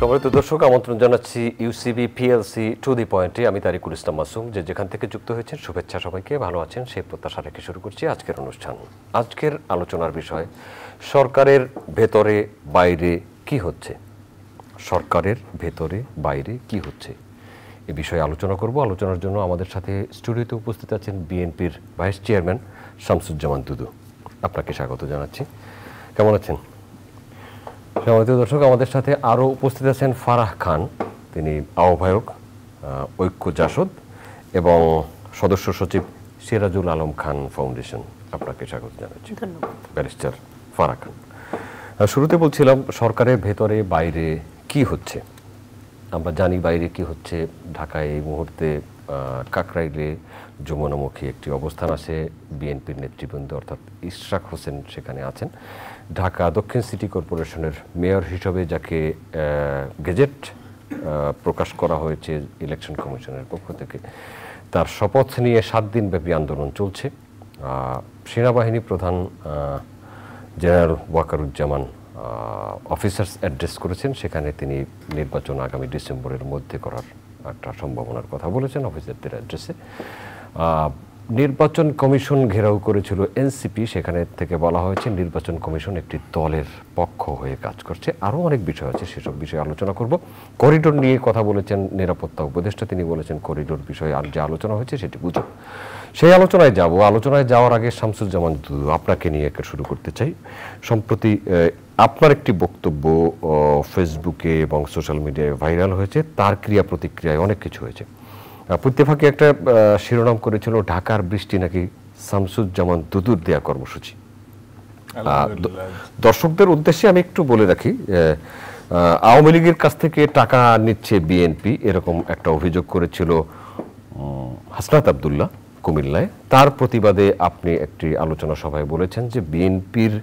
সম্মানিত দর্শক, আমন্ত্রণ জানাচ্ছি ইউসিবি পিএলসি টু দি পয়েন্টে। আমি তারিকুল ইসলাম মাসুম। যেখান থেকে যুক্ত হয়েছেন শুভেচ্ছা সবাইকে, ভালো আছেন সেই প্রত্যাশা রেখে শুরু করছি আজকের অনুষ্ঠান। আজকের আলোচনার বিষয় সরকারের ভেতরে বাইরে কি হচ্ছে। সরকারের ভেতরে বাইরে কি হচ্ছে এ বিষয়ে আলোচনা করব। আলোচনার জন্য আমাদের সাথে স্টুডিওতে উপস্থিত আছেন বিএনপির ভাইস চেয়ারম্যান শামসুজ্জামান দুদু। আপনাকে স্বাগত জানাচ্ছি। কেমন আছেন? সম্মানিত দর্শক, আমাদের সাথে আরও উপস্থিত আছেন ফারাহ খান, তিনি আহ্বায়ক ঐক্য জাসদ এবং সদস্য সচিব সিরাজুল আলম খান ফাউন্ডেশন। আপনাকে স্বাগত জানাচ্ছি। ব্যারিস্টার ফারাহ খান। শুরুতে বলছিলাম সরকারের ভেতরে বাইরে কি হচ্ছে। আমরা জানি বাইরে কি হচ্ছে। ঢাকায় এই মুহূর্তে কাকরাইলে যমুনামুখী একটি অবস্থান আছে বিএনপির নেতৃবৃন্দ, অর্থাৎ ইশরাক হোসেন সেখানে আছেন। ঢাকা দক্ষিণ সিটি কর্পোরেশনের মেয়র হিসেবে যাকে গেজেট প্রকাশ করা হয়েছে ইলেকশন কমিশনের পক্ষ থেকে, তার শপথ নিয়ে 7 দিনব্যাপী আন্দোলন চলছে। সেনাবাহিনী প্রধান জেনারেল ওয়াকারুজ্জামান অফিসার্স অ্যাড্রেস করেছেন। সেখানে তিনি নির্বাচন আগামী ডিসেম্বরের মধ্যে করার একটা সম্ভাবনার কথা বলেছেন অফিসারদের অ্যাড্রেসে। নির্বাচন কমিশন ঘেরাও করেছিল এনসিপি, সেখানে থেকে বলা হয়েছে নির্বাচন কমিশন একটি দলের পক্ষ হয়ে কাজ করছে। আরও অনেক বিষয় আছে, সেসব বিষয়ে আলোচনা করব। করিডোর নিয়ে কথা বলেছেন নিরাপত্তা উপদেষ্টা, তিনি বলেছেন করিডোর বিষয়ে আর যে আলোচনা হয়েছে সেটি বুঝুন। সেই আলোচনায় যাব। আলোচনায় যাওয়ার আগে শামসুজ্জামান দুদু, আপনাকে নিয়ে শুরু করতে চাই। সম্প্রতি আপনার একটি বক্তব্য ফেসবুকে এবং সোশ্যাল মিডিয়ায় ভাইরাল হয়েছে, তার ক্রিয়া প্রতিক্রিয়ায় অনেক কিছু হয়েছে। প্রত্যেকে একটা শিরোনাম করেছিল ঢাকার বৃষ্টি নাকি শামসুজ্জামান দুদুর দেয়া কর্মসূচি। দর্শকদের উদ্দেশ্যে আমি একটু বলে রাখি, আওয়ামী লীগের কাছ থেকে টাকা নিচ্ছে বিএনপি, এরকম একটা অভিযোগ করেছিল হাসনাত আব্দুল্লাহ কুমিল্লায়। তার প্রতিবাদে আপনি একটি আলোচনা সভায় বলেছেন যে বিএনপির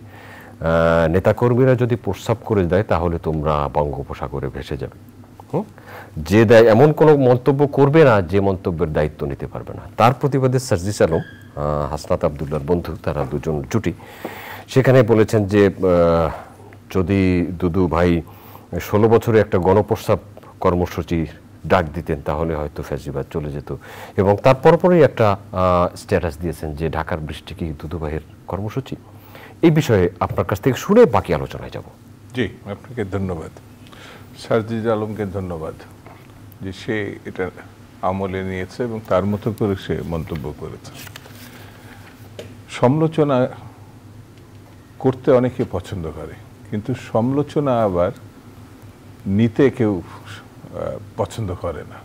নেতাকর্মীরা যদি প্রস্রাব করে দেয় তাহলে তোমরা বঙ্গোপসাগরে ভেসে যাবে। যে দেয় এমন কোনো মন্তব্য করবে না যে মন্তব্যের দায়িত্ব নিতে পারবে না। তার প্রতিবাদে সার্জিস আলম, হাসনাত আব্দুল্লাহর বন্ধু, তারা দুজন জুটি, সেখানে বলেছেন যে যদি দুদু ভাই 16 বছরে একটা গণপ্রস্রাব কর্মসূচি ডাক দিতেন তাহলে হয়তো ফ্যাসিবাদ চলে যেত। এবং তার পরপরই একটা স্ট্যাটাস দিয়েছেন যে ঢাকার বৃষ্টি কি দুদু ভাইয়ের কর্মসূচি। এই বিষয়ে আপনার কাছ থেকে শুনে বাকি আলোচনায় যাব। জি, আপনাকে ধন্যবাদ। সার্জিজ আলমকে ধন্যবাদ যে সে এটা আমলে নিয়েছে এবং তার মতো করে সে মন্তব্য করেছে। সমালোচনা করতে অনেকে পছন্দ করে, কিন্তু সমালোচনা আবার নিতে কেউ পছন্দ করে না।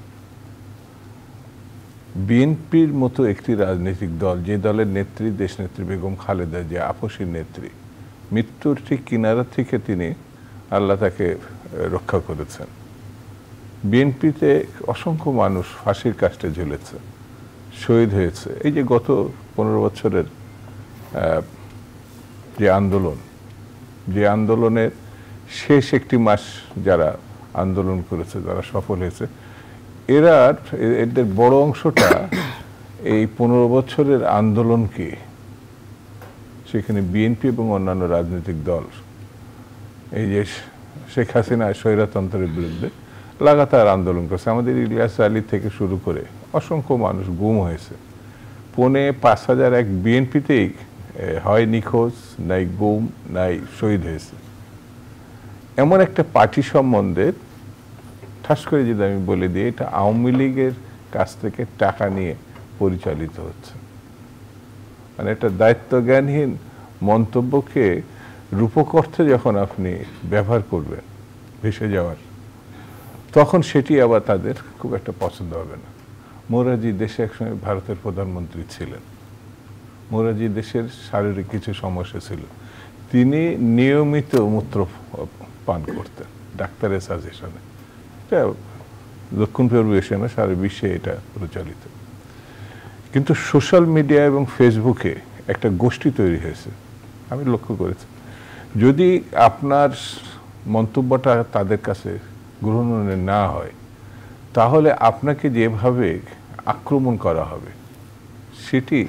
বিএনপির মতো একটি রাজনৈতিক দল, যে দলের নেত্রী দেশনেত্রী বেগম খালেদা জিয়া, আপসী নেত্রী, মৃত্যুর ঠিক কিনারা থেকে তিনি আল্লাহ তাকে রক্ষা করেছেন। বিএনপিতে অসংখ্য মানুষ ফাঁসির কাস্টে ঝুলেছে, শহীদ হয়েছে। এই যে গত 15 বছরের যে আন্দোলনের শেষ একটি মাস যারা আন্দোলন করেছে, যারা সফল হয়েছে, এদের বড় অংশটা এই 15 বছরের আন্দোলনকে, সেখানে বিএনপি এবং অন্যান্য রাজনৈতিক দল এই যে শেখ হাসিনা স্বৈরতন্ত্রের বিরুদ্ধে লাগাতার আন্দোলন করছে। আমাদের ইলিয়াস আলী থেকে শুরু করে অসংখ্য মানুষ গুম হয়েছে। ৫,৫০০ এক বিএনপিতেই হয় নিখোঁজ, নাই গুম, নাই শহীদ হয়েছে। এমন একটা পার্টি সম্বন্ধে ঠাস করে যদি আমি বলে দিই, এটা আওয়ামী লীগের কাছ থেকে টাকা নিয়ে পরিচালিত হচ্ছে। মানে একটা দায়িত্বজ্ঞানহীন মন্তব্যকে রূপক অর্থে যখন আপনি ব্যবহার করবেন ভেসে যাওয়ার, তখন সেটি আবার তাদের খুব একটা পছন্দ হবে না। মোরারজি দেশে একসময় ভারতের প্রধানমন্ত্রী ছিলেন। মোরারজি দেশের শারীরিক কিছু সমস্যা ছিল, তিনি নিয়মিত মূত্র পান করতেন ডাক্তারের সাজেশনে। এটা দক্ষিণ পূর্ব এশিয়া না, সারা বিশ্বে এটা প্রচলিত। কিন্তু সোশ্যাল মিডিয়া এবং ফেসবুকে একটা গোষ্ঠী তৈরি হয়েছে, আমি লক্ষ্য করেছি। যদি আপনার মন্তব্যটা তাদের কাছে গ্রহণীয় না হয়, তাহলে আপনাকে যেভাবে আক্রমণ করা হবে সেটি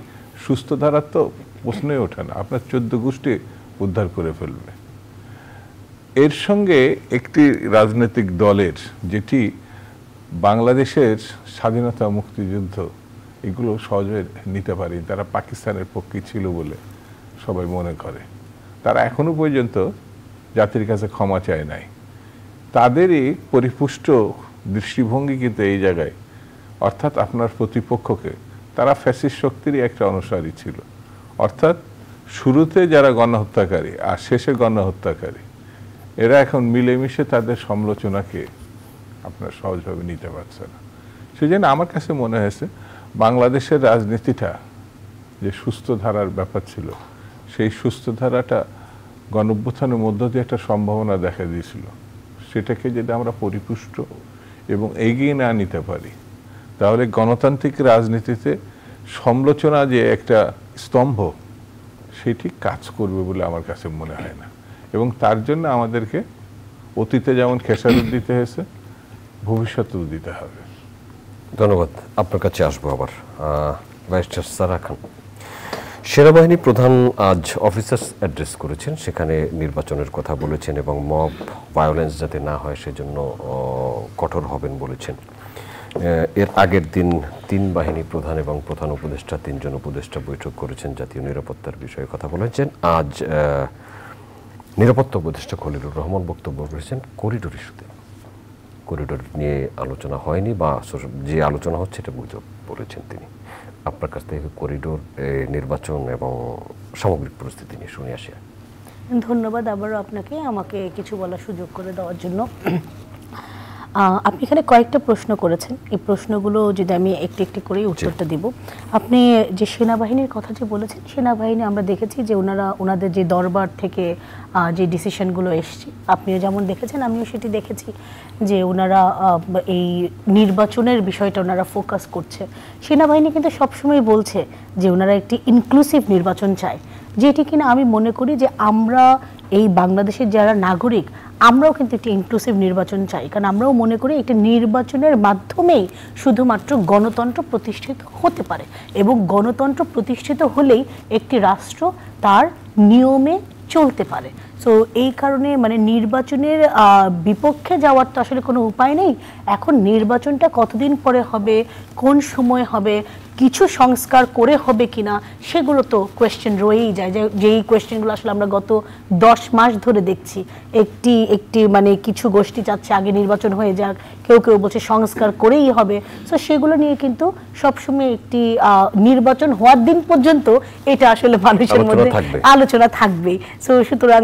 সুস্থ ধারার তো প্রশ্নই ওঠে না, আপনার 14 গোষ্ঠী উদ্ধার করে ফেলবে। এর সঙ্গে একটি রাজনৈতিক দলের, যেটি বাংলাদেশের স্বাধীনতা মুক্তিযুদ্ধ এগুলো সহজে নিতে পারে, তারা পাকিস্তানের পক্ষে ছিল বলে সবাই মনে করে, তারা এখনো পর্যন্ত জাতির কাছে ক্ষমা চায় নাই। তাদেরই পরিপুষ্ট দৃষ্টিভঙ্গি কিন্তু এই জায়গায়, অর্থাৎ আপনার প্রতিপক্ষকে, তারা ফ্যাসিস্ট শক্তিরই একটা অনুসারী ছিল। অর্থাৎ শুরুতে যারা গণহত্যাকারী আর শেষে গণহত্যাকারী, এরা এখন মিলেমিশে তাদের সমালোচনাকে আপনার সহজভাবে নিতে পারছে না। সেই জন্য আমার কাছে মনে হয়েছে বাংলাদেশের রাজনীতিটা যে সুস্থ ধারার ব্যাপার ছিল, সেই সুস্থ ধারাটা গণঅভ্যুত্থানের মধ্য দিয়ে একটা সম্ভাবনা দেখা দিয়েছিল। সেটাকে যদি আমরা পরিপুষ্ট এবং এগিয়ে না নিতে পারি, তাহলে গণতান্ত্রিক রাজনীতিতে সমালোচনা যে একটা স্তম্ভ, সেটি কাজ করবে বলে আমার কাছে মনে হয় না। এবং তার জন্য আমাদেরকে অতীতে যেমন খেসারত দিতে হয়েছে, ভবিষ্যতেও দিতে হবে। ধন্যবাদ। আপনার কাছে আসবো আবার। ব্যারিস্টার সারা খান, সেনাবাহিনী প্রধান আজ অফিসার্স অ্যাড্রেস করেছেন, সেখানে নির্বাচনের কথা বলেছেন এবং মব ভায়োলেন্স যাতে না হয় সেজন্য কঠোর হবেন বলেছেন। এর আগের দিন 3 বাহিনী প্রধান এবং প্রধান উপদেষ্টা, 3 জন উপদেষ্টা বৈঠক করেছেন, জাতীয় নিরাপত্তার বিষয়ে কথা বলেছেন। আজ নিরাপত্তা উপদেষ্টা খলিলুর রহমান বক্তব্য করেছেন করিডোর ইস্যুতে। করিডোর নিয়ে আলোচনা হয়নি, বা যে আলোচনা হচ্ছে এটা গুজব বলেছেন তিনি। আপনার কাছ থেকে করিডোর, নির্বাচন এবং সামগ্রিক পরিস্থিতি নিয়ে শুনে আসি। ধন্যবাদ আবারও আপনাকে আমাকে কিছু বলার সুযোগ করে দেওয়ার জন্য। আপনি এখানে কয়েকটা প্রশ্ন করেছেন, এই প্রশ্নগুলো যদি আমি একটি একটি করেই উত্তরটা দিব। আপনি যে সেনাবাহিনীর কথা যে বলেছেন, সেনাবাহিনী আমরা দেখেছি যে ওনাদের যে দরবার থেকে যে ডিসিশনগুলো এসছে, আপনিও যেমন দেখেছেন আমিও সেটি দেখেছি, যে ওনারা এই নির্বাচনের বিষয়টা ওনারা ফোকাস করছে। সেনাবাহিনী কিন্তু সবসময় বলছে যে ওনারা একটি ইনক্লুসিভ নির্বাচন চায়, যেটি কিনা আমি মনে করি যে আমরা এই বাংলাদেশের যারা নাগরিক, আমরাও কিন্তু একটি ইনক্লুসিভ নির্বাচন চাই। কারণ আমরাও মনে করি একটি নির্বাচনের মাধ্যমেই শুধুমাত্র গণতন্ত্র প্রতিষ্ঠিত হতে পারে, এবং গণতন্ত্র প্রতিষ্ঠিত হলেই একটি রাষ্ট্র তার নিয়মে চলতে পারে। সো এই কারণে মানে নির্বাচনের বিপক্ষে যাওয়ার তো আসলে কোনো উপায় নেই। এখন নির্বাচনটা কতদিন পরে হবে, কোন সময় হবে, কিছু সংস্কার করে হবে কিনা, সেগুলো তো কোয়েশ্চেন রয়েই যায়। যেই কোয়েশ্চেনগুলো আসলে আমরা গত 10 মাস ধরে দেখছি। একটি মানে কিছু গোষ্ঠী চাচ্ছে আগে নির্বাচন হয়ে যাক, কেউ কেউ বলছে সংস্কার করেই হবে। সো সেগুলো নিয়ে কিন্তু সবসময় একটি নির্বাচন হওয়ার দিন পর্যন্ত এটা আসলে মানুষের মধ্যে আলোচনা থাকবেই। সো সুতরাং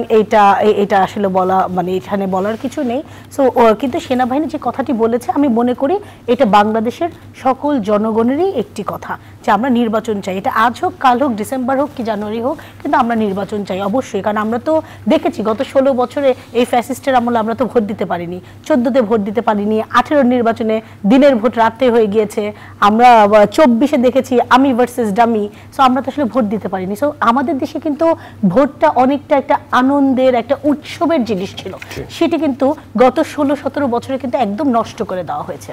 এটা আসলে বলা মানে এখানে বলার কিছু নেই। সো কিন্তু সেনাবাহিনী যে কথাটি বলেছে, আমি মনে করি এটা বাংলাদেশের সকল জনগণেরই একটি কথা, যে আমরা নির্বাচন চাই। এটা আজ হোক, কাল হোক, ডিসেম্বর হোক কি জানুয়ারি হোক, কিন্তু আমরা নির্বাচন চাই অবশ্যই। কারণ আমরা তো দেখেছি গত 16 বছরে এই ফ্যাসিস্টের আমলে আমরা তো ভোট দিতে পারিনি, 14তে ভোট দিতে পারিনি, 18 নির্বাচনে দিনের ভোট রাতে হয়ে গিয়েছে, আমরা 24-এ দেখেছি আমি ভার্সেস ডামি। সো আমরা তো আসলে ভোট দিতে পারিনি। সো আমাদের দেশে কিন্তু ভোটটা অনেকটা একটা আনন্দের, একটা উৎসবের জিনিস ছিল, সেটি কিন্তু গত 16-17 বছরে কিন্তু একদম নষ্ট করে দেওয়া হয়েছে।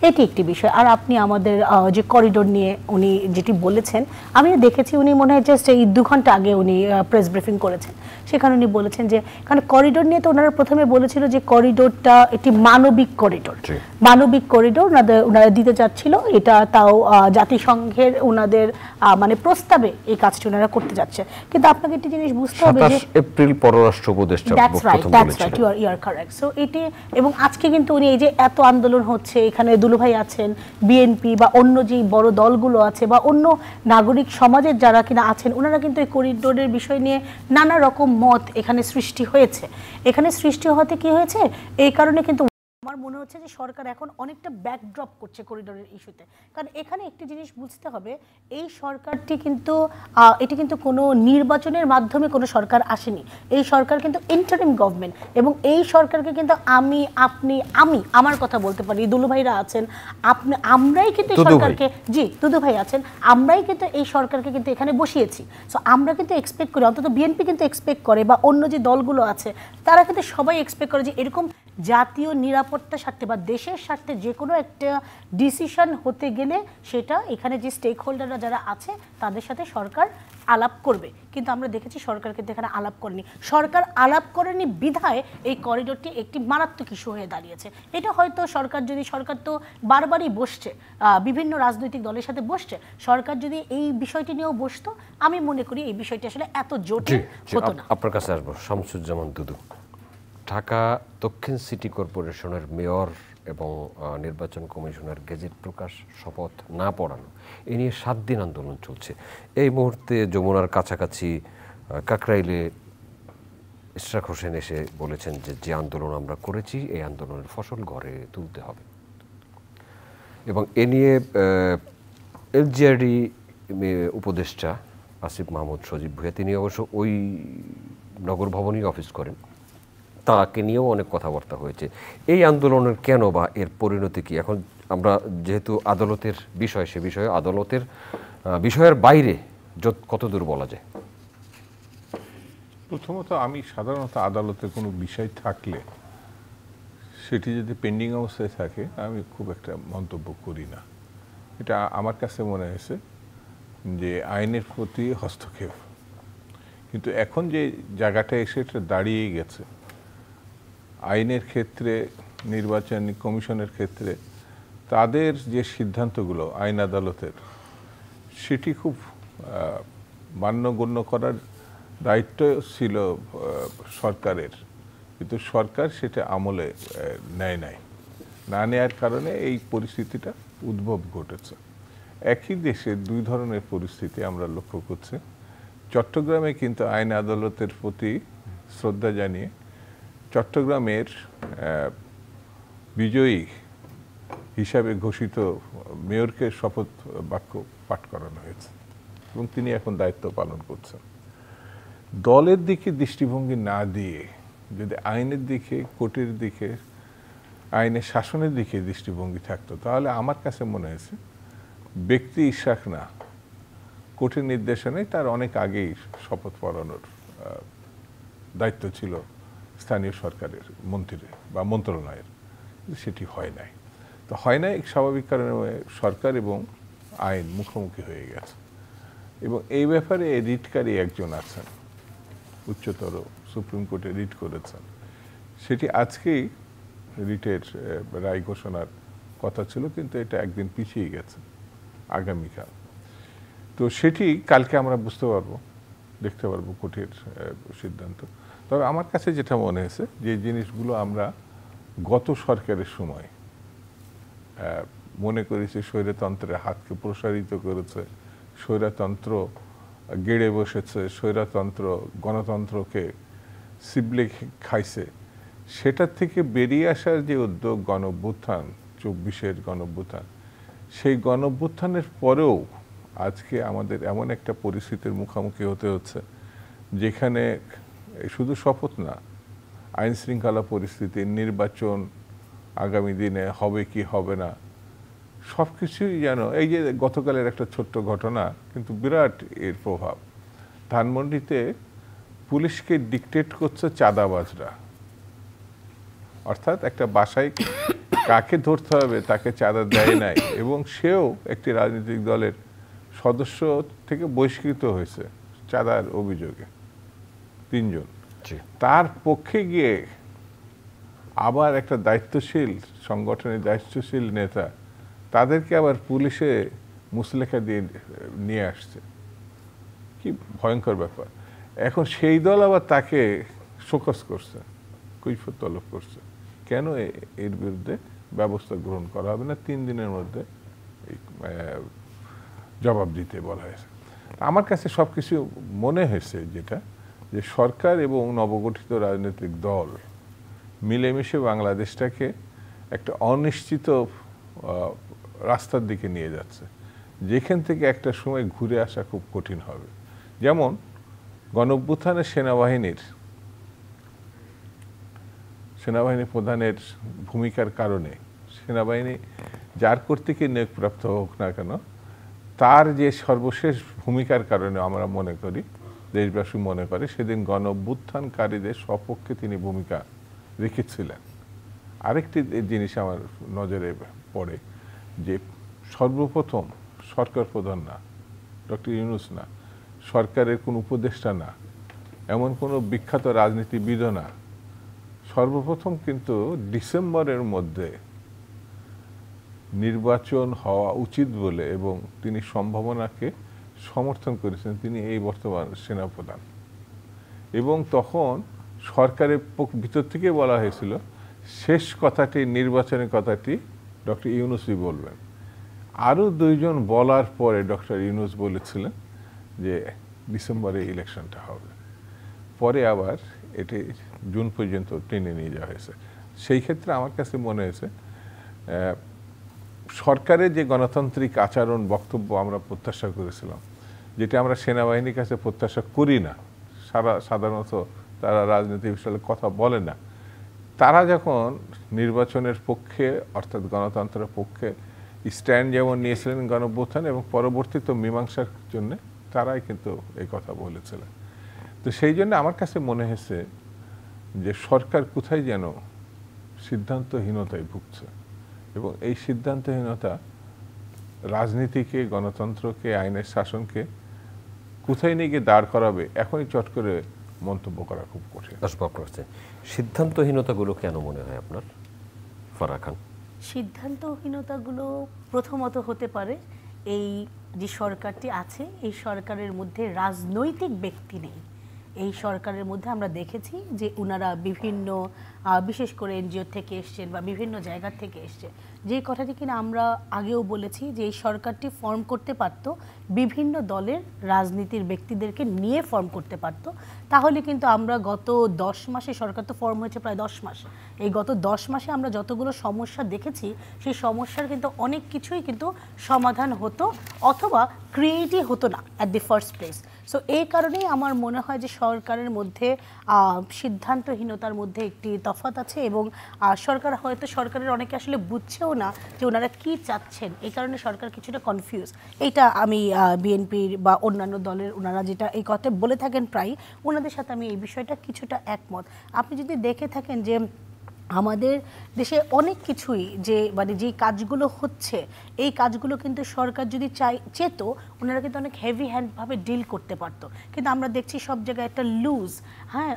এটি একটি বিষয়। আর আপনি আমাদের যে করিডোর নিয়ে উনি যেটি বলেছেন, আমিও দেখেছি, উনি মনে হয় জাস্ট এই 2 ঘন্টা আগে উনি প্রেস ব্রিফিং করেছেন, সেখানে উনি বলেছেন যে কারণ করিডোর নিয়ে তো ওনারা প্রথমে বলেছিল যে করিডোরটা একটি মানবিক করিডোর, মানবিক করিডোর ওনারা দিতে চাচ্ছিল। এটা তাও জাতিসংঘের ওনাদের মানে প্রস্তাবে এই কাজটি ওনারা করতে যাচ্ছে। কিন্তু আপনাকে একটি জিনিস বুঝতে হবে যে 27 এপ্রিল পররাষ্ট্র উপদেষ্টা প্রথম বলেছিলেন, ইউ আর কারেক্ট। সো এটি, এবং আজকে কিন্তু উনি এই যে এত আন্দোলন হচ্ছে, এখানে দুলুভাই আছেন, বিএনপি বা অন্য যেই বড় দলগুলো আছে বা অন্য নাগরিক সমাজের যারা কিনা আছেন, ওনারা কিন্তু এই করিডোরের বিষয় নিয়ে নানা রকম মত এখানে সৃষ্টি হয়েছে। এখানে সৃষ্টি হতে কি হয়েছে, এই কারণে কিন্তু আমার মনে হচ্ছে যে সরকার এখন অনেকটা ব্যাকড্রপ করছে করিডোরের ইস্যুতে। কারণ এখানে একটি জিনিস বুঝতে হবে, এই সরকারটি কিন্তু এটি কিন্তু কোনো নির্বাচনের মাধ্যমে কোনো সরকার আসেনি। এই সরকার কিন্তু ইন্টারিম গভর্নমেন্ট, এবং এই সরকারকে কিন্তু আমি আমার কথা বলতে পারি, দুলু ভাইরা আছেন, আমরাই কিন্তু সরকারকে, জি দুদু ভাই আছেন, আমরাই কিন্তু এই সরকারকে কিন্তু এখানে বসিয়েছি। সো আমরা কিন্তু এক্সপেক্ট করি, অন্তত বিএনপি কিন্তু এক্সপেক্ট করে, বা অন্য যে দলগুলো আছে তারা কিন্তু সবাই এক্সপেক্ট করে যে এরকম জাতীয় নিরাপত্তার স্বার্থে বা দেশের স্বার্থে যে কোনো একটা ডিসিশন হতে গেলে সেটা এখানে যে স্টেক হোল্ডাররা যারা আছে তাদের সাথে সরকার আলাপ করবে। কিন্তু আমরা দেখেছি সরকার কিন্তু এখানে আলাপ করেনি। সরকার আলাপ করেনি বিধায় এই করিডোরটি একটি মারাত্মক ইস্যু হয়ে দাঁড়িয়েছে। এটা হয়তো সরকার তো বারবারই বসছে, বিভিন্ন রাজনৈতিক দলের সাথে বসছে, সরকার যদি এই বিষয়টি নিয়েও বসতো, আমি মনে করি এই বিষয়টি আসলে এত জটিল হতো না। আপনার কাছে আসবো শামসুজ্জামান দুদু। ঢাকা দক্ষিণ সিটি কর্পোরেশনের মেয়র এবং নির্বাচন কমিশনের গেজেট প্রকাশ, শপথ না পড়ানো, এ নিয়ে 7 দিন আন্দোলন চলছে। এই মুহূর্তে যমুনার কাছাকাছি কাকরাইলে ইশরাক হোসেন এসে বলেছেন যে আন্দোলন আমরা করেছি, এই আন্দোলনের ফসল ঘরে তুলতে হবে। এবং এ নিয়ে এলজিআরডি উপদেষ্টা আসিফ মাহমুদ সজীব ভুঁইয়া, তিনি অবশ্য ওই নগর ভবনেই অফিস করেন, তাকে নিয়েও অনেক কথাবার্তা হয়েছে। এই আন্দোলনের কেন বা এর পরিণতি কি? এখন আমরা যেহেতু আদালতের বিষয়, সে বিষয়ে আদালতের বিষয়ের বাইরে কতদূর বলা যায়? প্রথমত আমি সাধারণত আদালতে কোনো বিষয় থাকলে সেটি যদি পেন্ডিং অবস্থায় থাকে আমি খুব একটা মন্তব্য করি না। এটা আমার কাছে মনে হয়েছে যে আইনের প্রতি হস্তক্ষেপ। কিন্তু এখন যে জায়গাটা এসে এটা দাঁড়িয়ে গেছে, আইনের ক্ষেত্রে, নির্বাচনী কমিশনের ক্ষেত্রে তাদের যে সিদ্ধান্তগুলো আইন আদালতের, সেটি খুব মান্যগণ্য করার দায়িত্ব ছিল সরকারের, কিন্তু সরকার সেটা আমলে নেয় নাই। না নেয়ার কারণে এই পরিস্থিতিটা উদ্ভব ঘটেছে। একই দেশে দুই ধরনের পরিস্থিতি আমরা লক্ষ্য করছি। চট্টগ্রামে কিন্তু আইন আদালতের প্রতি শ্রদ্ধা জানিয়ে চট্টগ্রামের বিজয়ী হিসাবে ঘোষিত মেয়রকে শপথ বাক্য পাঠ করানো হয়েছে এবং তিনি এখন দায়িত্ব পালন করছেন। দলের দিকে দৃষ্টিভঙ্গি না দিয়ে যদি আইনের দিকে, কোর্টের দিকে, আইনের শাসনের দিকে দৃষ্টিভঙ্গি থাকতো, তাহলে আমার কাছে মনে হয়েছে ব্যক্তি ইশরাক না, কোর্টের নির্দেশনায় তার অনেক আগেই শপথ পড়ানোর দায়িত্ব ছিল স্থানীয় সরকারের মন্ত্রীর বা মন্ত্রণালয়ের। সেটি হয় নাই। তো হয় নাই স্বাভাবিক কারণে সরকার এবং আইন মুখোমুখি হয়ে গেছে। এবং এই ব্যাপারে রিটকারী একজন আছেন, উচ্চতর সুপ্রিম কোর্টে রিট করেছেন। সেটি আজকেই রিটের রায় ঘোষণার কথা ছিল, কিন্তু এটা একদিন পিছিয়ে গেছে আগামীকাল। তো সেটি কালকে আমরা বুঝতে পারবো, দেখতে পারবো কোর্টের সিদ্ধান্ত। তবে আমার কাছে যেটা মনে হয়েছে, যে জিনিসগুলো আমরা গত সরকারের সময় মনে করেছি স্বৈরতন্ত্রের হাতকে প্রসারিত করেছে, স্বৈরতন্ত্র গেড়ে বসেছে, স্বৈরতন্ত্র গণতন্ত্রকে সিবলে খাইছে, সেটার থেকে বেরিয়ে আসার যে উদ্যোগ গণঅভ্যুত্থান, 24-এর গণঅভ্যুত্থান, সেই গণঅভ্যুত্থানের পরেও আজকে আমাদের এমন একটা পরিস্থিতির মুখোমুখি হতে হচ্ছে যেখানে শুধু শপথ না, আইন শৃঙ্খলা পরিস্থিতি, নির্বাচন আগামী দিনে হবে কি হবে না, সব কিছুই যেন, এই যে গতকালের একটা ছোট্ট ঘটনা কিন্তু বিরাট এর প্রভাব। ধানমন্ডিতে পুলিশকে ডিকটেট করছে চাঁদাবাজরা, অর্থাৎ একটা বাসায় কাকে ধরতে হবে তাকে চাঁদা দেয় নাই, এবং সেও একটি রাজনৈতিক দলের সদস্য থেকে বহিষ্কৃত হয়েছে চাঁদার অভিযোগে, 3 জন। তার পক্ষে গিয়ে আবার একটা দায়িত্বশীল সংগঠনের দায়িত্বশীল নেতা তাদেরকে আবার পুলিশে মুচলেখা দিয়ে নিয়ে আসছে। কি ভয়ঙ্কর ব্যাপার। এখন সেই দল আবার তাকে শোকজ করছে, কৈফিয়ত তলব করছে, কেন এর বিরুদ্ধে ব্যবস্থা গ্রহণ করা হবে না, 3 দিনের মধ্যে জবাব দিতে বলা হয়েছে। আমার কাছে সবকিছু মনে হয়েছে যেটা, যে সরকার এবং নবগঠিত রাজনৈতিক দল মিলেমিশে বাংলাদেশটাকে একটা অনিশ্চিত রাস্তার দিকে নিয়ে যাচ্ছে, যেখান থেকে একটা সময় ঘুরে আসা খুব কঠিন হবে। যেমন গণঅভ্যুত্থানের সেনাবাহিনী প্রধানের ভূমিকার কারণে সেনাবাহিনী যার কর্তৃকে নিয়োগপ্রাপ্ত হোক না কেন, তার যে সর্বশেষ ভূমিকার কারণে আমরা মনে করি, দেশবাসী মনে করে, সেদিন গণঅভ্যুত্থানকারীদের সপক্ষে তিনি ভূমিকা রেখেছিলেন। আরেকটি জিনিস আমার নজরে পড়ে যে সর্বপ্রথম সরকার প্রধান না, ডক্টর ইউনূস না, সরকারের কোন উপদেষ্টা না, এমন কোনো বিখ্যাত রাজনীতিবিদও না, সর্বপ্রথম কিন্তু ডিসেম্বরের মধ্যে নির্বাচন হওয়া উচিত বলে এবং তিনি সম্ভাবনাকে সমর্থন করেছেন, তিনি এই বর্তমান সেনাপ্রধান। এবং তখন সরকারের ভিতর থেকে বলা হয়েছিল শেষ কথাটি, নির্বাচনের কথাটি ডক্টর ইউনূসই বলবেন। আরও দুইজন বলার পরে ডক্টর ইউনূস বলেছিলেন যে ডিসেম্বরে ইলেকশনটা হবে। পরে আবার এটি জুন পর্যন্ত টেনে নিয়ে যাওয়া হয়েছে। সেই ক্ষেত্রে আমার কাছে মনে হয়েছে সরকারের যে গণতান্ত্রিক আচরণ বক্তব্য আমরা প্রত্যাশা করেছিলাম, যেটা আমরা সেনাবাহিনীর কাছে প্রত্যাশা করি না, সাধারণত তারা রাজনীতি বিষয়ে কথা বলে না, তারা যখন নির্বাচনের পক্ষে অর্থাৎ গণতন্ত্রের পক্ষে স্ট্যান্ড যেমন নিয়েছিলেন গণঅভ্যুত্থান এবং পরবর্তীতে মীমাংসার জন্য, তারাই কিন্তু এই কথা বলেছিলেন। তো সেই জন্য আমার কাছে মনে হয়েছে যে সরকার কোথায় যেন সিদ্ধান্তহীনতায় ভুগছে এবং এই সিদ্ধান্তহীনতা রাজনীতিকে, গণতন্ত্রকে, আইনের শাসনকে কোথায় নিয়ে গিয়ে দাঁড় করাবে এখনই চট করে মন্তব্য করা খুব কঠিন। সিদ্ধান্তহীনতাগুলো কেন মনে হয় আপনার, ফারাহ খান? সিদ্ধান্তহীনতাগুলো প্রথমত হতে পারে এই যে সরকারটি আছে, এই সরকারের মধ্যে রাজনৈতিক ব্যক্তি নেই। এই সরকারের মধ্যে আমরা দেখেছি যে ওনারা বিভিন্ন বিশেষ করে এনজিও থেকে এসছেন বা বিভিন্ন জায়গা থেকে এসছে, যে কথাটি কিনা আমরা আগেও বলেছি যে এই সরকারটি ফর্ম করতে পারতো বিভিন্ন দলের রাজনীতির ব্যক্তিদেরকে নিয়ে ফর্ম করতে পারতো, তাহলে কিন্তু আমরা গত 10 মাসে, সরকার তো ফর্ম হয়েছে প্রায় 10 মাস, এই গত 10 মাসে আমরা যতগুলো সমস্যা দেখেছি সেই সমস্যার কিন্তু অনেক কিছুই কিন্তু সমাধান হতো অথবা ক্রিয়েটই হতো না at the first place. So এই কারণেই আমার মনে হয় যে সরকারের মধ্যে সিদ্ধান্তহীনতার মধ্যে একটি তফাৎ আছে এবং সরকার হয়তো, সরকারের অনেকে আসলে বুঝছেও না যে ওনারা কি চাচ্ছেন, এই কারণে সরকার কিছুটা কনফিউজ। এইটা আমি বিএনপির বা অন্যান্য দলের ওনারা যেটা এই কথা বলে থাকেন প্রায়, ওনাদের সাথে আমি এই বিষয়টা কিছুটা একমত। আপনি যদি দেখে থাকেন যে আমাদের দেশে অনেক কিছুই যে মানে যে কাজগুলো হচ্ছে, এই কাজগুলো কিন্তু সরকার যদি চেত, ওনারা কিন্তু অনেক হেভি হ্যান্ডভাবে ডিল করতে পারতো, কিন্তু আমরা দেখছি সব জায়গায় একটা লুজ, হ্যাঁ,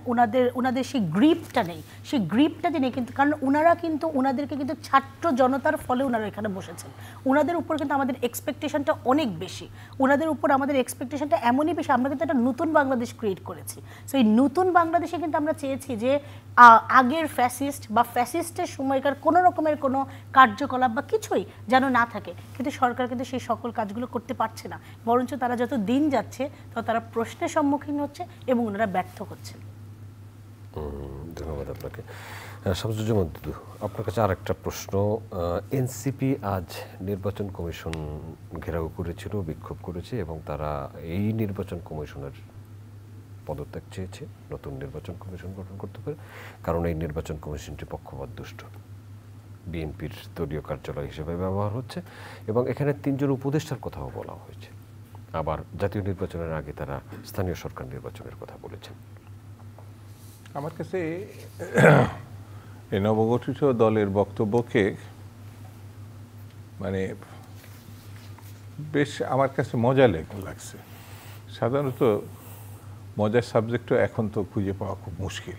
ওনাদের সেই গ্রিপটা নেই, সেই গ্রিপটা যে নেই কিন্তু, কারণ ওনারা কিন্তু ওনাদেরকে কিন্তু ছাত্র জনতার ফলে ওনারা এখানে বসেছেন, ওনাদের উপর কিন্তু আমাদের এক্সপেকটেশনটা অনেক বেশি, ওনাদের উপর আমাদের এক্সপেকটেশনটা এমনই বেশি, আমরা কিন্তু একটা নতুন বাংলাদেশ ক্রিয়েট করেছি। সো এই নতুন বাংলাদেশে কিন্তু আমরা চেয়েছি যে আগের ফ্যাসিস্ট বা ফ্যাসিস্টের সময়কার কোনো রকমের কোনো কার্যকলাপ বা কিছুই যেন না থাকে, কিন্তু সরকার কিন্তু সেই সকল কাজগুলো করতে পারছে না, বরঞ্চ তারা যত দিন যাচ্ছে তত তারা প্রশ্নের সম্মুখীন হচ্ছে এবং ওনারা ব্যর্থ হচ্ছেন। ধন্যবাদ আপনাকে। শামসুজ্জামান দুদু, আপনার কাছে আর একটা প্রশ্ন। এনসিপি আজ নির্বাচন কমিশন ঘেরাও করেছিল, বিক্ষোভ করেছে এবং তারা এই নির্বাচন কমিশনের পদত্যাগ চেয়েছে, নতুন নির্বাচন কমিশন গঠন করতে পারে, কারণ এই নির্বাচন কমিশনটি পক্ষপাত দুষ্ট, বিএনপির দলীয় কার্যালয় হিসেবে ব্যবহার হচ্ছে এবং এখানে 3 জন উপদেষ্টার কথাও বলা হয়েছে। আবার জাতীয় নির্বাচনের আগে তারা স্থানীয় সরকার নির্বাচনের কথা বলেছেন। আমার কাছে এই নবগঠিত দলের বক্তব্যকে মানে বেশ আমার কাছে মজা লাগছে। সাধারণত মজার সাবজেক্টও এখন তো খুঁজে পাওয়া খুব মুশকিল।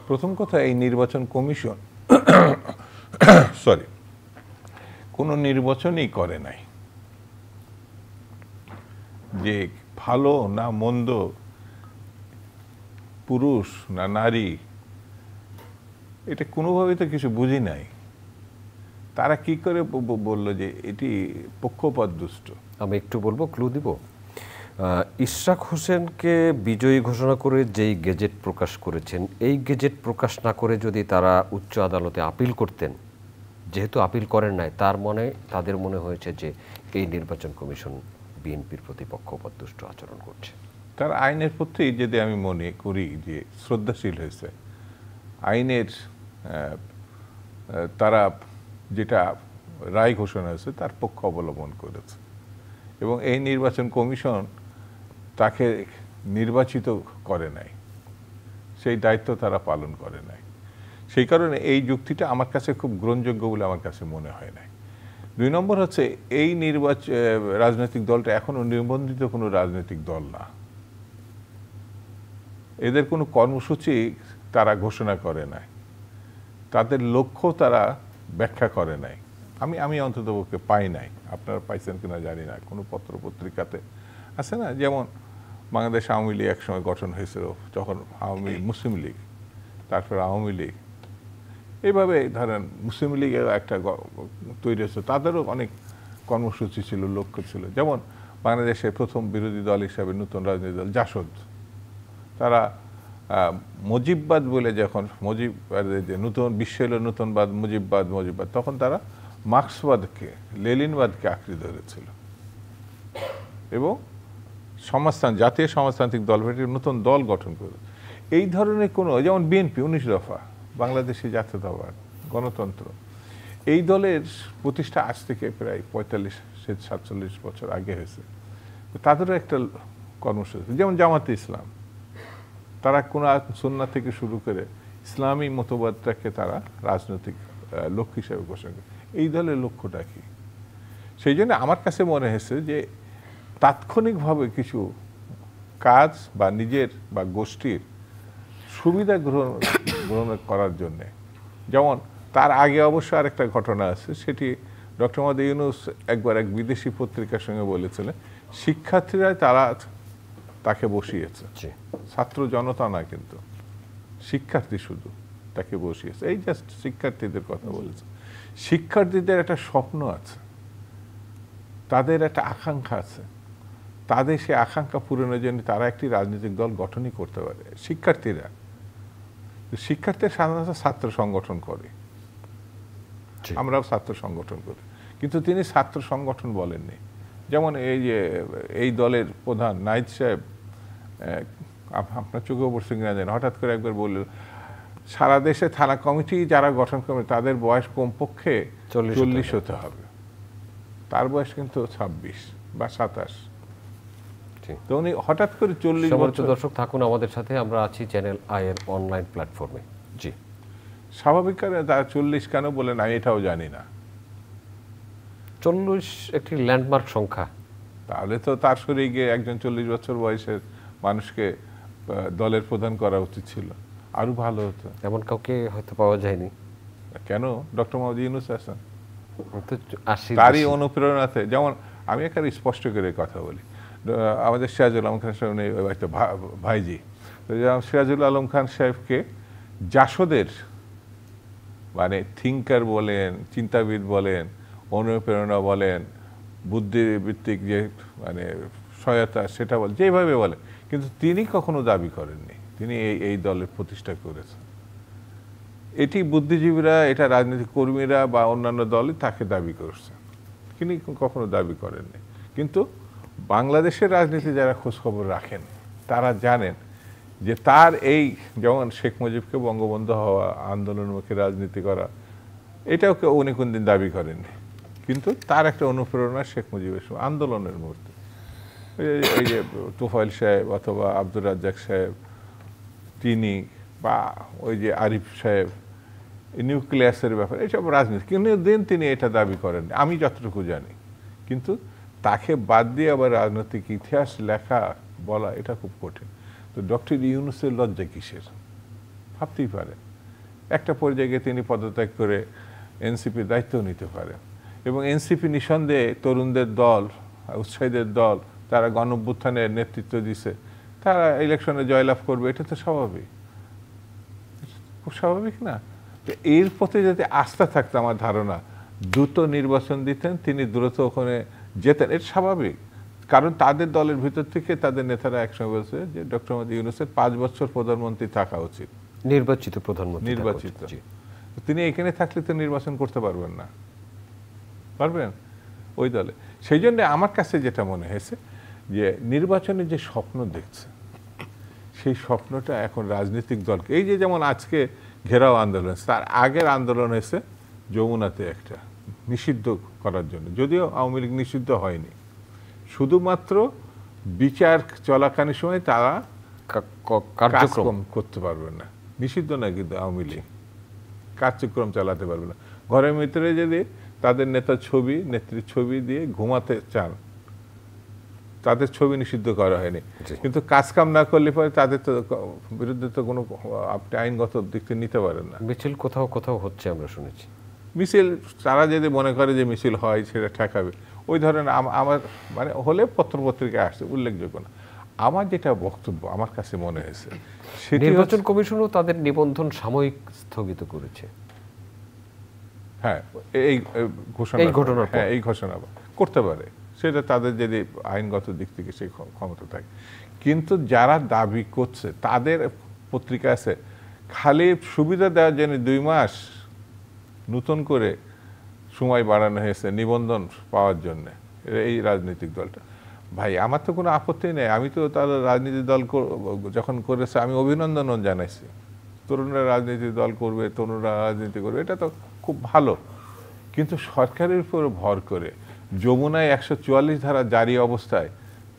প্রথম কথা, এই নির্বাচন কমিশন কোনো নির্বাচনই করে নাই, যে ভালো না মন্দ, পুরুষ না নারী, এটা কোনোভাবেই তো কিছু বুঝি নাই। তারা কি করে বললো যে এটি পক্ষপাত দুষ্ট? আমি একটু বলবো, ক্লু দিব। ইশরাক হোসেনকে বিজয়ী ঘোষণা করে যেই গেজেট প্রকাশ করেছেন, এই গেজেট প্রকাশ না করে যদি তারা উচ্চ আদালতে আপিল করতেন, যেহেতু আপিল করেন নাই, তাদের মনে হয়েছে যে এই নির্বাচন কমিশন বিএনপির প্রতি পক্ষপাতদুষ্ট আচরণ করছে। তার আইনের প্রতি যদি আমি মনে করি যে শ্রদ্ধাশীল হয়েছে, আইনের তারা যেটা রায় ঘোষণা হয়েছে তার পক্ষ অবলম্বন করেছে, এবং এই নির্বাচন কমিশন তাকে নির্বাচিত করে নাই, সেই দায়িত্ব তারা পালন করে নাই। সেই কারণে এই যুক্তিটা আমার কাছে খুব গ্রহণযোগ্য বলে আমার কাছে মনে হয় নাই। 2 নম্বর হচ্ছে, এই রাজনৈতিক দলটা এখনো নিবন্ধিত কোনো রাজনৈতিক দল না। এদের কোনো কর্মসূচি তারা ঘোষণা করে নাই, তাদের লক্ষ্য তারা ব্যাখ্যা করে নাই। আমি অন্ততপক্ষে পাই নাই, আপনারা পাইছেন কিনা জানি না। কোনো পত্র পত্রিকাতে আছে না, যেমন বাংলাদেশ আওয়ামী লীগ একসময় গঠন হয়েছিল, যখন মুসলিম লীগ, তারপর আওয়ামী লীগ, এইভাবে ধরেন মুসলিম লীগের একটা তৈরি হয়েছে, তাদেরও অনেক কর্মসূচি ছিল, লক্ষ্য ছিল। যেমন বাংলাদেশের প্রথম বিরোধী দল হিসাবে নতুন রাজনৈতিক দল জাসদ, তারা মুজিববাদ বলে, যখন মুজিববাদের যে নতুন বিশ্ব এলো, নতুনবাদ, মুজিববাদ, তখন তারা মার্ক্সবাদকে, লেনিনবাদকে আঁকড়ে ধরেছিল এবং জাতীয় সমাজতান্ত্রিক দল নতুন দল গঠন করে। এই ধরনের কোনো, যেমন বিএনপি 19 দফা, বাংলাদেশি জাতীয়তাবাদ, গণতন্ত্র, এই দলের প্রতিষ্ঠা আজ থেকে প্রায় 45-47 বছর আগে হয়েছে। তাদেরও একটা কর্মসূচি, যেমন জামাতে ইসলাম, তারা কোন সুন্নাহ থেকে শুরু করে ইসলামী মতবাদটাকে তারা রাজনৈতিক লক্ষ্য হিসেবে ঘোষণা করে। এই দলের লক্ষ্যটা কি? সেই জন্য আমার কাছে মনে হয়েছে যে তাৎক্ষণিকভাবে কিছু কাজ বা নিজের বা গোষ্ঠীর সুবিধা গ্রহণ করার জন্যে, যেমন তার আগে অবশ্য আরেকটা ঘটনা আছে, সেটি ডক্টর মোহাম্মদ ইউনূস একবার এক বিদেশি পত্রিকার সঙ্গে বলেছিলেন, শিক্ষার্থীরা তাকে বসিয়েছে, ছাত্র জনতা না, কিন্তু শিক্ষার্থী শুধু তাকে বসিয়েছে। এই জাস্ট শিক্ষার্থীদের কথা বলেছে। শিক্ষার্থীদের একটা স্বপ্ন আছে, তাদের একটা আকাঙ্ক্ষা আছে, তাদের সেই আকাঙ্ক্ষা পূরণের জন্য তারা একটি রাজনৈতিক দল গঠনই করতে পারে। শিক্ষার্থীরা সাধারণত ছাত্র সংগঠন করে, আমরাও ছাত্র সংগঠন করি, কিন্তু তিনি ছাত্র সংগঠন বলেননি। যেমন এই দলের প্রধান নাহিদ সাহেব, আপনার চোখে পড়ছে কিনা জানেন, হঠাৎ করে একবার বললেন সারা দেশে থানা কমিটি যারা গঠন করবে তাদের বয়স কমপক্ষে 40 হতে হবে। তার বয়স কিন্তু 26 বা 27। তো উনি হঠাৎ করে 40 বছর। দর্শক থাকুন আমাদের সাথে, আমরা আছি চ্যানেল আই এর অনলাইন প্ল্যাটফর্মে। জি, স্বাভাবিক কারণে তারা 40 কেন বলেন আমি এটাও জানি না। 40 একটি ল্যান্ডমার্ক সংখ্যা। তাহলে তো তার সরে গিয়ে একজন 40 বছর বয়সের মানুষকে দলের প্রধান করা উচিত ছিল, আরো ভালো হতো। এমন কাউকে হয়তো পাওয়া যায়নি। কেন? ডক্টর মোহাম্মদ ইউনূস আছেন, তারই অনুপ্রেরণাতে। যেমন আমি এখানে স্পষ্ট করে কথা বলি, আমাদের সিরাজুল আলম খান সাহেব ভাইজি, সিরাজুল আলম খান সাহেবকে জাসদের মানে থিঙ্কার বলেন, চিন্তাবিদ বলেন, অনুপ্রেরণা বলেন, বুদ্ধিভিত্তিক যে মানে সহায়তা সেটা বলেন, যেভাবে বলেন, কিন্তু তিনি কখনো দাবি করেননি তিনি এই দলের প্রতিষ্ঠা করেছেন। এটি বুদ্ধিজীবীরা, এটা রাজনৈতিক কর্মীরা বা অন্যান্য দলই তাকে দাবি করছে, তিনি কখনো দাবি করেননি। কিন্তু বাংলাদেশের রাজনীতি যারা খোঁজখবর রাখেন তারা জানেন যে তার এই, যেমন শেখ মুজিবকে বঙ্গবন্ধু হওয়া, আন্দোলনমুখী রাজনীতি করা, এটাও উনি কোনদিন দাবি করেননি, কিন্তু তার একটা অনুপ্রেরণা শেখ মুজিবের সময় আন্দোলনের মুহূর্তে এই যে তোফায়েল সাহেব অথবা আব্দুর রাজ্জাক সাহেব, তিনি বা ওই যে আরিফ সাহেব, নিউক্লিয়াসের ব্যাপারে এইসব রাজনীতি, কিন্তু দিন তিনি এটা দাবি করেন আমি যতটুকু জানি। কিন্তু তাকে বাদ দিয়ে আবার রাজনৈতিক ইতিহাস লেখা বলা এটা খুব কঠিন। তো ডক্টর ইউনূসের লজ্জা কিসের ভাবতেই পারেন। একটা পর্যায়ে তিনি পদত্যাগ করে এনসিপির দায়িত্ব নিতে পারেন, এবং এনসিপি নিঃসন্দেহে তরুণদের দল, উৎসাহীদের দল, তারা গণঅভ্যুত্থানের নেতৃত্ব দিছে, তারা ইলেকশনে জয়লাভ করবে, এটা তো স্বাভাবিক, খুব স্বাভাবিক না? এর প্রতি যদি আস্থা থাকতো আমার ধারণা দ্রুত নির্বাচন দিতেন, তিনি দ্রুত ওখানে যেতেন, এটা স্বাভাবিক। কারণ তাদের দলের ভিতর থেকে তাদের নেতারা একসঙ্গে বলছে যে ডক্টর মোহাম্মদ ইউনূসের 5 বছর প্রধানমন্ত্রী থাকা উচিত, নির্বাচিত প্রধানমন্ত্রী নির্বাচিত। তিনি এখানে থাকলে তো নির্বাচন করতে পারবেন না, পারবেন ওই দলে। সেই জন্য আমার কাছে যেটা মনে হয়েছে যে নির্বাচনে যে স্বপ্ন দেখছে সেই স্বপ্নটা এখন রাজনৈতিক দলকে, এই যে যেমন আজকে ঘেরাও আন্দোলন, তার আগের আন্দোলন হয়েছে যমুনাতে একটা নিষিদ্ধ করার জন্য, যদিও আওয়ামী লীগ নিষিদ্ধ হয়নি, শুধুমাত্র বিচার চলাকালীন সময় তারা কার্যক্রম করতে পারবে না, নিষিদ্ধ না কিন্তু আওয়ামী লীগ কার্যক্রম চালাতে পারবে না। ঘরের ভিতরে যদি তাদের নেতার ছবি নেত্রীর ছবি দিয়ে ঘুমাতে চান, তাদের ছবি নিষিদ্ধ করা হয়নি, কিন্তু কাজকাম না করলে পরে তাদের তো বিরুদ্ধে তো কোনো আপনি আইনগত দিক থেকে নিতে পারেন না। মিছিল কোথাও কোথাও হচ্ছে আমরা শুনেছি, মিছিল তারা যদি মনে করে যে মিছিল হয় সেটা ঠেকাবে, ওই ধরনের আমার মানে হলে পত্রপত্রিকায় আসছে, উল্লেখযোগ্য না। আমার যেটা বক্তব্য আমার কাছে মনে হয়েছে সেটি নির্বাচন কমিশনও তাদের নিবন্ধন সাময়িক স্থগিত করেছে। হ্যাঁ, এই ঘোষণা, হ্যাঁ এই ঘোষণা করতে পারে, সেটা তাদের যদি আইনগত দিক থেকে সেই ক্ষমতা থাকে। কিন্তু যারা দাবি করছে তাদের পত্রিকা আছে খালি সুবিধা দেওয়ার জন্য 2 মাস নতুন করে সময় বাড়ানো হয়েছে নিবন্ধন পাওয়ার জন্য এই রাজনৈতিক দলটা। ভাই আমার তো কোনো আপত্তি নেই, আমি তো তাদের রাজনীতি দল যখন করেছে আমি অভিনন্দনও জানাইছি, তরুণরা রাজনীতি দল করবে, তরুণরা রাজনীতি করবে, এটা তো খুব ভালো। কিন্তু সরকারের উপর ভর করে যমুনায় 144 ধারা জারি অবস্থায়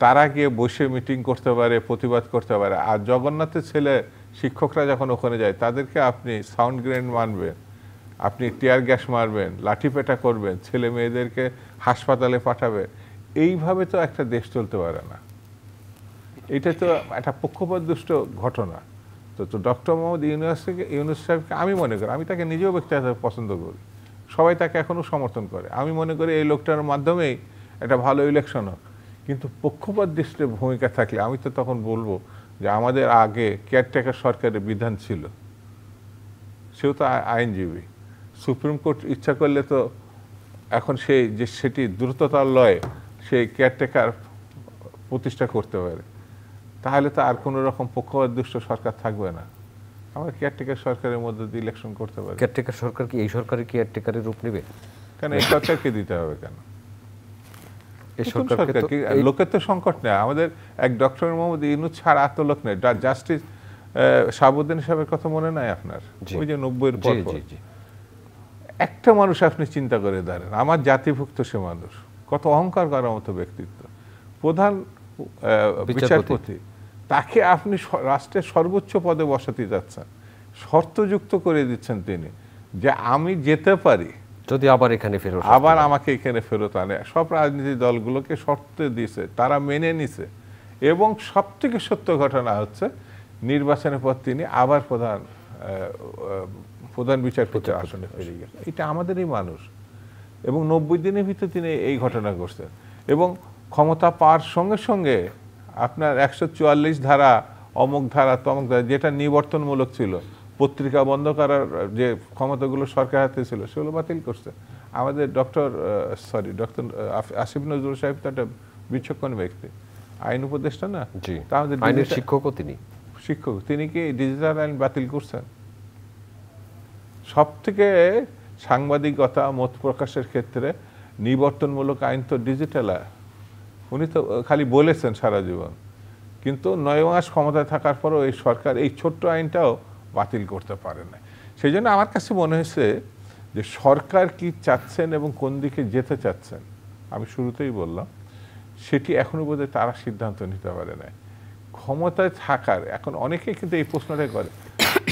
তারা গিয়ে বসে মিটিং করতে পারে, প্রতিবাদ করতে পারে, আর জগন্নাথের ছেলে শিক্ষকরা যখন ওখানে যায় তাদেরকে আপনি সাউন্ড গ্রেনেড মারবেন, আপনি টিয়ার গ্যাস মারবেন, লাঠিপেটা করবেন, ছেলে মেয়েদেরকে হাসপাতালে পাঠাবেন, এইভাবে তো একটা দেশ চলতে পারে না। এটা তো একটা পক্ষপাতদুষ্ট ঘটনা। তো ডক্টর মোহাম্মদ ইউনূস সাহেবকে আমি মনে করি, আমি তাকে নিজেও ব্যক্তিগতভাবে পছন্দ করি, সবাই তাকে এখনও সমর্থন করে, আমি মনে করি এই লোকটার মাধ্যমেই একটা ভালো ইলেকশন হোক। কিন্তু পক্ষপাতদুষ্ট ভূমিকা থাকলে আমি তো তখন বলবো যে আমাদের আগে কেয়ারটেকার সরকারের বিধান ছিল, সেও তো আইনজীবী, সুপ্রিম কোর্ট ইচ্ছা করলে তো এখন সেই যে সেটি দ্রুততার লয়ে সেই কেয়ারটেকার প্রতিষ্ঠা করতে পারে, তাহলে তো আর কোনো রকম পক্ষপাতদুষ্ট সরকার থাকবে না। আমরা কেয়ারটেকার সরকারের মধ্যে দিয়ে ইলেকশন করতে পারি। কেয়ারটেকার সরকার কি এই সরকারের কেয়ারটেকারের রূপ নেবে? কেন এই সরকারকে দিতে হবে কেন? এই সরকারকে লোকের তো সংকট নেই, আমাদের এক ডক্টর মোহাম্মদ ইউনূস ছাড়া আর তো লোক নেই। জাস্টিস শাহাবুদ্দিন সাহেবের কথা মনে নাই আপনার? ওই যে 90-এর পর একটা মানুষ আপনি চিন্তা করে দাঁড়ান, আমার জাতিভুক্ত সে মানুষ, কত অহংকার করার মতো ব্যক্তিত্ব, প্রধান বিচারপতি, তাকে আপনি রাষ্ট্রের সর্বোচ্চ পদে বসাতে যাচ্ছেন, শর্তযুক্ত করে দিচ্ছেন তিনি যে আমি যেতে পারি যদি আবার এখানে ফেরত, আবার আমাকে এখানে ফেরত আনে। সব রাজনীতি দলগুলোকে শর্ত দিয়েছে, তারা মেনে নিছে, এবং সব থেকে সত্য ঘটনা হচ্ছে নির্বাচনের পর তিনি আবার প্রধান বিচারপতির আসনে ফিরে গেছেন। এটা আমাদেরই মানুষ, এবং 90 দিনের ভিতরে তিনি এই ঘটনা করছেন, এবং ক্ষমতা পাওয়ার সঙ্গে সঙ্গে আপনার 144 ধারা, অমুক ধারা, তমুক ধারা, যেটা নিবর্তনমূলক ছিল, পত্রিকা বন্ধ করার যে ক্ষমতাগুলো সরকার হাতে ছিল সেগুলো বাতিল করছে। আমাদের ডক্টর আসিফ নজরুল সাহেব তো একটা বিচক্ষণ ব্যক্তি, আইন উপদেষ্টা না, আইনের শিক্ষকও তিনি, তিনি কি ডিজিটাল আইন বাতিল করছেন? সব থেকে সাংবাদিকতা, মত প্রকাশের ক্ষেত্রে নিবর্তনমূলক আইন তো ডিজিটাল। উনি তো খালি বলেছেন সারা জীবন, কিন্তু 9 মাস ক্ষমতায় থাকার পরও এই সরকার এই ছোট্ট আইনটাও বাতিল করতে পারে না। সেই জন্য আমার কাছে মনে হয়েছে যে সরকার কি চাচ্ছেন এবং কোন দিকে যেতে চাচ্ছেন, আমি শুরুতেই বললাম, সেটি এখনো বোধহয় তারা সিদ্ধান্ত নিতে পারে না। ক্ষমতায় থাকার এখন অনেকেই কিন্তু এই প্রশ্নটাই করে,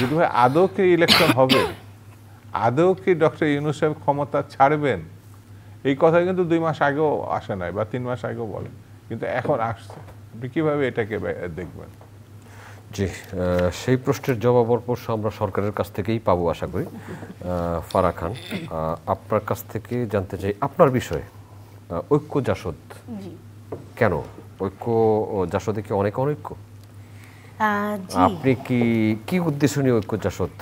যদি ভাই আদৌ কি ইলেকশন হবে, আদৌ কি ডক্টর ইউনূস সাহেব ক্ষমতা ছাড়বেন, এই কথা কিন্তু 2 মাস আগেও আসে নাই বা 3 মাস আগেও বলেন, কিন্তু এখন আসছে। আপনি কিভাবে এটাকে দেখবেন? জি, সেই প্রশ্নের জবাব অবশ্য আমরা সরকারের কাছ থেকেই পাবো আশা করি। ফারাহ খান, আপনার কাছ থেকে জানতে চাই আপনার বিষয়ে, ঐক্য জাসদ কেন? ঐক্য জাসদে কি অনেক অনৈক্য? আপনি কি উদ্দেশ্য নিয়ে ঐক্য জাসদ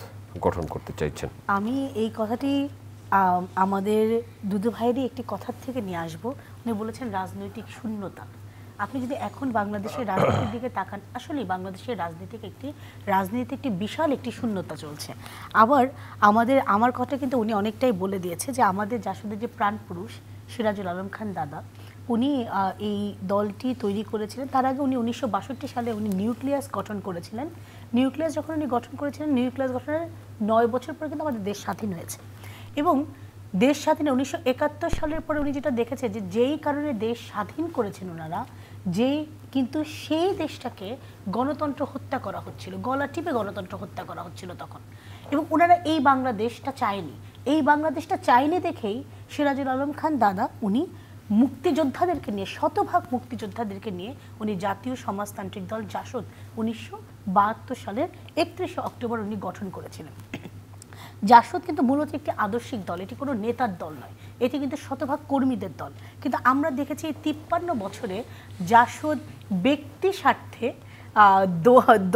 গঠন করতে চাইছেন? আমি এই কথাটি আমাদের দুদু ভাইয়েরই একটি কথার থেকে নিয়ে আসবো। উনি বলেছেন রাজনৈতিক শূন্যতা। আপনি যদি এখন বাংলাদেশের রাজনীতির দিকে তাকান, আসলে বাংলাদেশের রাজনীতিতে একটি বিশাল একটি শূন্যতা চলছে। আবার আমার কথা কিন্তু উনি অনেকটাই বলে দিয়েছে যে আমাদের জাসদের যে প্রাণ পুরুষ সিরাজুল আলম খান দাদা, উনি এই দলটি তৈরি করেছিলেন। তার আগে উনি 1962 সালে উনি নিউক্লিয়াস গঠন করেছিলেন। নিউক্লিয়াস যখন উনি গঠন করেছিলেন, নিউক্লিয়াস গঠনের 9 বছর পরে কিন্তু আমাদের দেশ স্বাধীন হয়েছে। এবং দেশ স্বাধীনে 1971 সালের পরে উনি যেটা দেখেছে যে যেই কারণে দেশ স্বাধীন করেছেন ওনারা, কিন্তু সেই দেশটাকে গণতন্ত্র হত্যা করা হচ্ছিল, গলা টিপে গণতন্ত্র হত্যা করা হচ্ছিল তখন। এবং ওনারা এই বাংলাদেশটা চায়নি। এই বাংলাদেশটা চায়নি দেখেই সিরাজুল আলম খান দাদা উনি মুক্তিযোদ্ধাদেরকে নিয়ে, শতভাগ মুক্তিযোদ্ধাদেরকে নিয়ে উনি জাতীয় সমাজতান্ত্রিক দল জাসদ 1972 সালের 31 অক্টোবর উনি গঠন করেছিলেন। জাসদ কিন্তু মূলত একটি আদর্শিক দল, এটি কোনো নেতার দল নয়, এটি কিন্তু শতভাগ কর্মীদের দল। কিন্তু আমরা দেখেছি এই 53 বছরে জাসদ ব্যক্তি স্বার্থে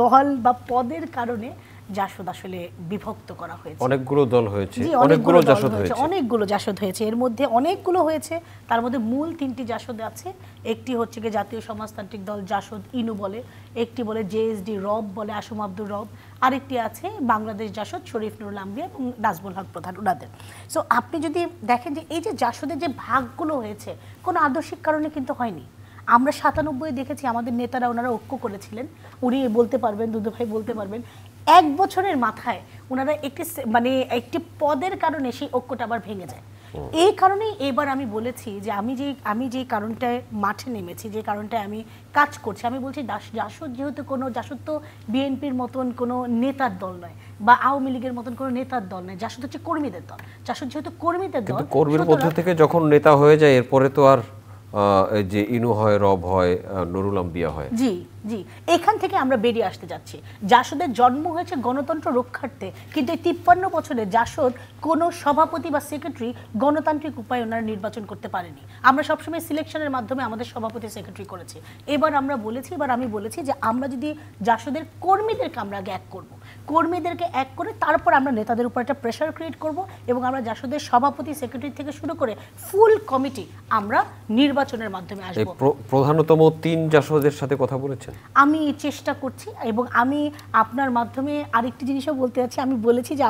দল বা পদের কারণে জাসদ আসলে বিভক্ত করা হয়েছে। অনেকগুলো দল হয়েছে, অনেকগুলো জাসদ হয়েছে, এর মধ্যে অনেকগুলো হয়েছে। তার মধ্যে মূল 3টি জাসদ আছে। একটি হচ্ছে কি জাতীয় সমাজতান্ত্রিক দল জাসদ ইনু বলে, একটি বলে জেএসডি রব বলে আসম আব্দুর রব, আরেকটি আছে বাংলাদেশ জাসদ শরীফ নুরুল আম্বিয়া এবং নাজমুল হক প্রধান ওনাদের। সো আপনি যদি দেখেন যে এই যে জাসদের যে ভাগগুলো হয়েছে কোনো আদর্শিক কারণে কিন্তু হয়নি। আমরা 97 দেখেছি আমাদের নেতারা ওনারা ঐক্য করেছিলেন। উনি বলতে পারবেন, দুদু ভাই বলতে পারবেন, 1 বছরের মাথায় ওনারা একটি পদের কারণে সেই ঐক্যটা আবার ভেঙে যায়। এই কারণেই এবার আমি বলেছি যে আমি যে কারণটায় মাঠে নেমেছি, যে কারণটায় আমি কাজ করছি, আমি বলছি জাসদ যেহেতু জাসদ তো বিএনপির মতন কোনো নেতার দল নয় বা আওয়ামী লীগের মতন কোনো নেতার দল নয়, জাসদ হচ্ছে কর্মীদের দল। জাসদ যেহেতু কর্মীদের দল, কর্মীর মধ্যে থেকে যখন নেতা হয়ে যায় এরপরে তো আর যে ইনু হয়, রব হয়, নুরুল আম্বিয়া হয়। জি জি, এখান থেকে আমরা বেরিয়ে আসতে যাচ্ছি। জাসদের জন্ম হয়েছে গণতন্ত্র রক্ষার্থে, কিন্তু এই 53 বছরে জাসদ কোনো সভাপতি বা সেক্রেটারি গণতান্ত্রিক উপায়ে ওনারা নির্বাচন করতে পারেনি। আমরা সবসময় সিলেকশনের মাধ্যমে আমাদের সভাপতি সেক্রেটারি করেছি। এবার আমি বলেছি যে আমরা যদি জাসদের কর্মীদেরকে আমরা আগে এক করব, কর্মীদেরকে এক করে তারপর আমরা নেতাদের উপর একটা প্রেশার ক্রিয়েট করব এবং আমরা জাসদের সভাপতি সেক্রেটারি থেকে শুরু করে ফুল কমিটি আমরা নির্বাচনের মাধ্যমে আসব। প্রধানতম 3 জাসদের সাথে কথা বলেছেন? আমি চেষ্টা করছি এবং আমি আপনার মাধ্যমে আরেকটি জিনিসও বলতে চাচ্ছি। আমি বলেছি যে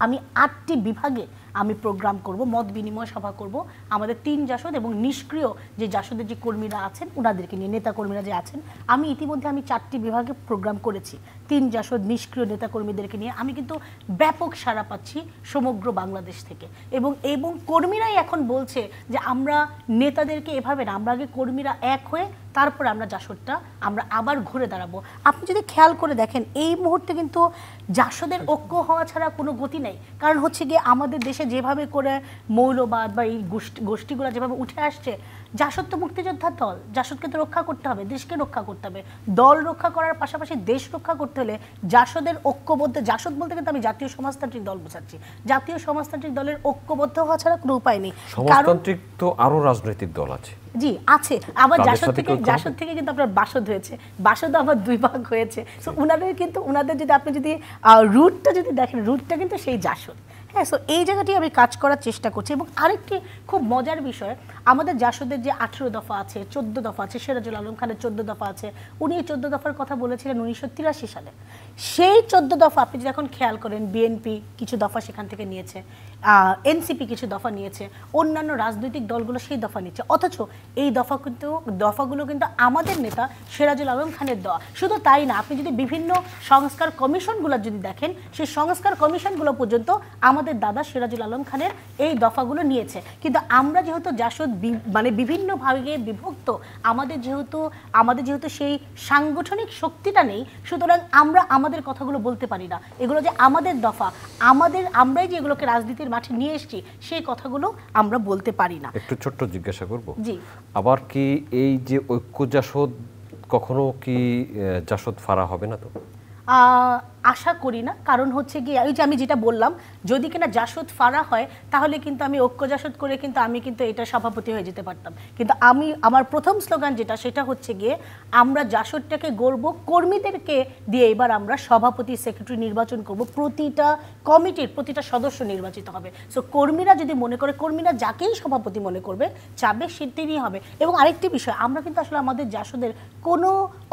আমি 8টি বিভাগে আমি প্রোগ্রাম করব, মত বিনিময় সভা করব আমাদের 3 জাসদ এবং নিষ্ক্রিয় যে জাসদের যে কর্মীরা আছেন ওনাদেরকে নিয়ে, নেতা কর্মীরা যে আছেন। আমি ইতিমধ্যে 4টি বিভাগে প্রোগ্রাম করেছি 3 জাসদ নিষ্ক্রিয় নেতা কর্মীদেরকে নিয়ে। আমি কিন্তু ব্যাপক সাড়া পাচ্ছি সমগ্র বাংলাদেশ থেকে এবং কর্মীরাই এখন বলছে যে আমরা নেতাদেরকে এভাবে না, আমরা আগে কর্মীরা এক হয়ে তারপর আমরা জাসদটা আমরা আবার ঘুরে দাঁড়াবো। আপনি যদি খেয়াল করে দেখেন এই মুহূর্তে কিন্তু জাসদের ঐক্য হওয়া ছাড়া কোনো গতি নেই। কারণ হচ্ছে গিয়ে আমাদের দেশে যেভাবে করে মৌলবাদ বা এই গোষ্ঠীগুলো যেভাবে উঠে আসছে, জাসদ তো মুক্তিযোদ্ধার দল, জাসদকে তো রক্ষা করতে হবে, দেশকে রক্ষা করতে হবে। দল রক্ষা করার পাশাপাশি দেশ রক্ষা করতে হলে জাসদের ঐক্যবদ্ধ, জাসদ বলতে কিন্তু আমি জাতীয় সমাজতান্ত্রিক দল বোঝাচ্ছি, জাতীয় সমাজতান্ত্রিক দলের ঐক্যবদ্ধ হওয়া ছাড়া কোনো উপায় নেই। সমাজতান্ত্রিক তো আরো রাজনৈতিক দল আছে। জি আছে, আবার জাসদ থেকে কিন্তু আপনার বাসদ হয়েছে, বাসদও আবার 2 ভাগ হয়েছে। সো ওনাদের যদি আপনি যদি রুটটা যদি দেখেন, রুটটা কিন্তু সেই জাসদ। হ্যাঁ, সো এই জায়গাটি আমি কাজ করার চেষ্টা করছি। এবং আরেকটি খুব মজার বিষয়, আমাদের জাসদের যে 18 দফা আছে, 14 দফা আছে, সিরাজুল আলম খানের 14 দফা আছে। উনি এই 14 দফার কথা বলেছিলেন 1983 সালে। সেই 14 দফা আপনি যদি এখন খেয়াল করেন, বিএনপি কিছু দফা সেখান থেকে নিয়েছে, এনসিপি কিছু দফা নিয়েছে, অন্যান্য রাজনৈতিক দলগুলো সেই দফা নিচ্ছে। অথচ এই দফাগুলো কিন্তু আমাদের নেতা সিরাজুল আলম খানের দেওয়া। শুধু তাই না, আপনি যদি বিভিন্ন সংস্কার কমিশনগুলো যদি দেখেন, সেই সংস্কার কমিশনগুলো পর্যন্ত আমাদের দাদা সিরাজুল আলম খানের এই দফাগুলো নিয়েছে। কিন্তু আমরা যেহেতু জাসদ বিভিন্ন ভাগে বিভক্ত, আমাদের যেহেতু সেই সাংগঠনিক শক্তিটা নেই, সুতরাং আমরা আমাদের কথাগুলো বলতে পারি না। এগুলো যে আমাদের দফা, আমরাই যে এগুলোকে রাজনীতির মাঠে নিয়ে এসেছি, সেই কথাগুলো আমরা বলতে পারি না। একটু ছোট্ট জিজ্ঞাসা করব, জি, আবার কি এই যে ঐক্য জাসদ কখনো কি জাসদ ফাড়া হবে না? তো আশা করি না, কারণ হচ্ছে গিয়ে ওই যে আমি যেটা বললাম, যদি কিনা জাসদ ফারা হয় তাহলে কিন্তু আমি ঐক্য জাসদ করে কিন্তু আমি কিন্তু এটা সভাপতি হয়ে যেতে পারতাম। কিন্তু আমার প্রথম স্লোগান যেটা, সেটা হচ্ছে গিয়ে আমরা জাসদটাকে গড়ব, কর্মীদেরকে দিয়ে এবার আমরা সভাপতি সেক্রেটারি নির্বাচন করব, প্রতিটা কমিটির প্রতিটা সদস্য নির্বাচিত হবে। সো কর্মীরা যদি মনে করে, কর্মীরা যাকেই সভাপতি মনে করবে চাবে সেটাই হবে। এবং আরেকটি বিষয়, আমরা কিন্তু আসলে আমাদের জাসদের কোনো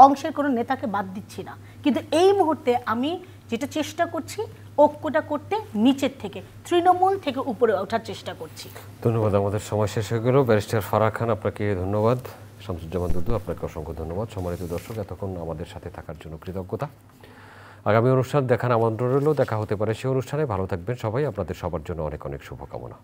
অংশের কোনো নেতাকে বাদ দিচ্ছি না, কিন্তু এই মুহূর্তে আমি যেটা চেষ্টা করছি ঐক্যটা করতে নিচের থেকে, তৃণমূল থেকে উপরে ওঠার চেষ্টা করছি। ধন্যবাদ। আমাদের সময় শেষ হয়ে গেল। ব্যারিস্টার ফারাহ খান, আপনাকে ধন্যবাদ। শামসুজ্জামান দুদু, আপনাকে অসংখ্য ধন্যবাদ। সম্মানিত দর্শক, এতক্ষণ আমাদের সাথে থাকার জন্য কৃতজ্ঞতা। আগামী অনুষ্ঠান দেখার আমন্ত্রণ রইল, দেখা হতে পারে সেই অনুষ্ঠানে। ভালো থাকবেন সবাই, আপনাদের সবার জন্য অনেক অনেক শুভকামনা।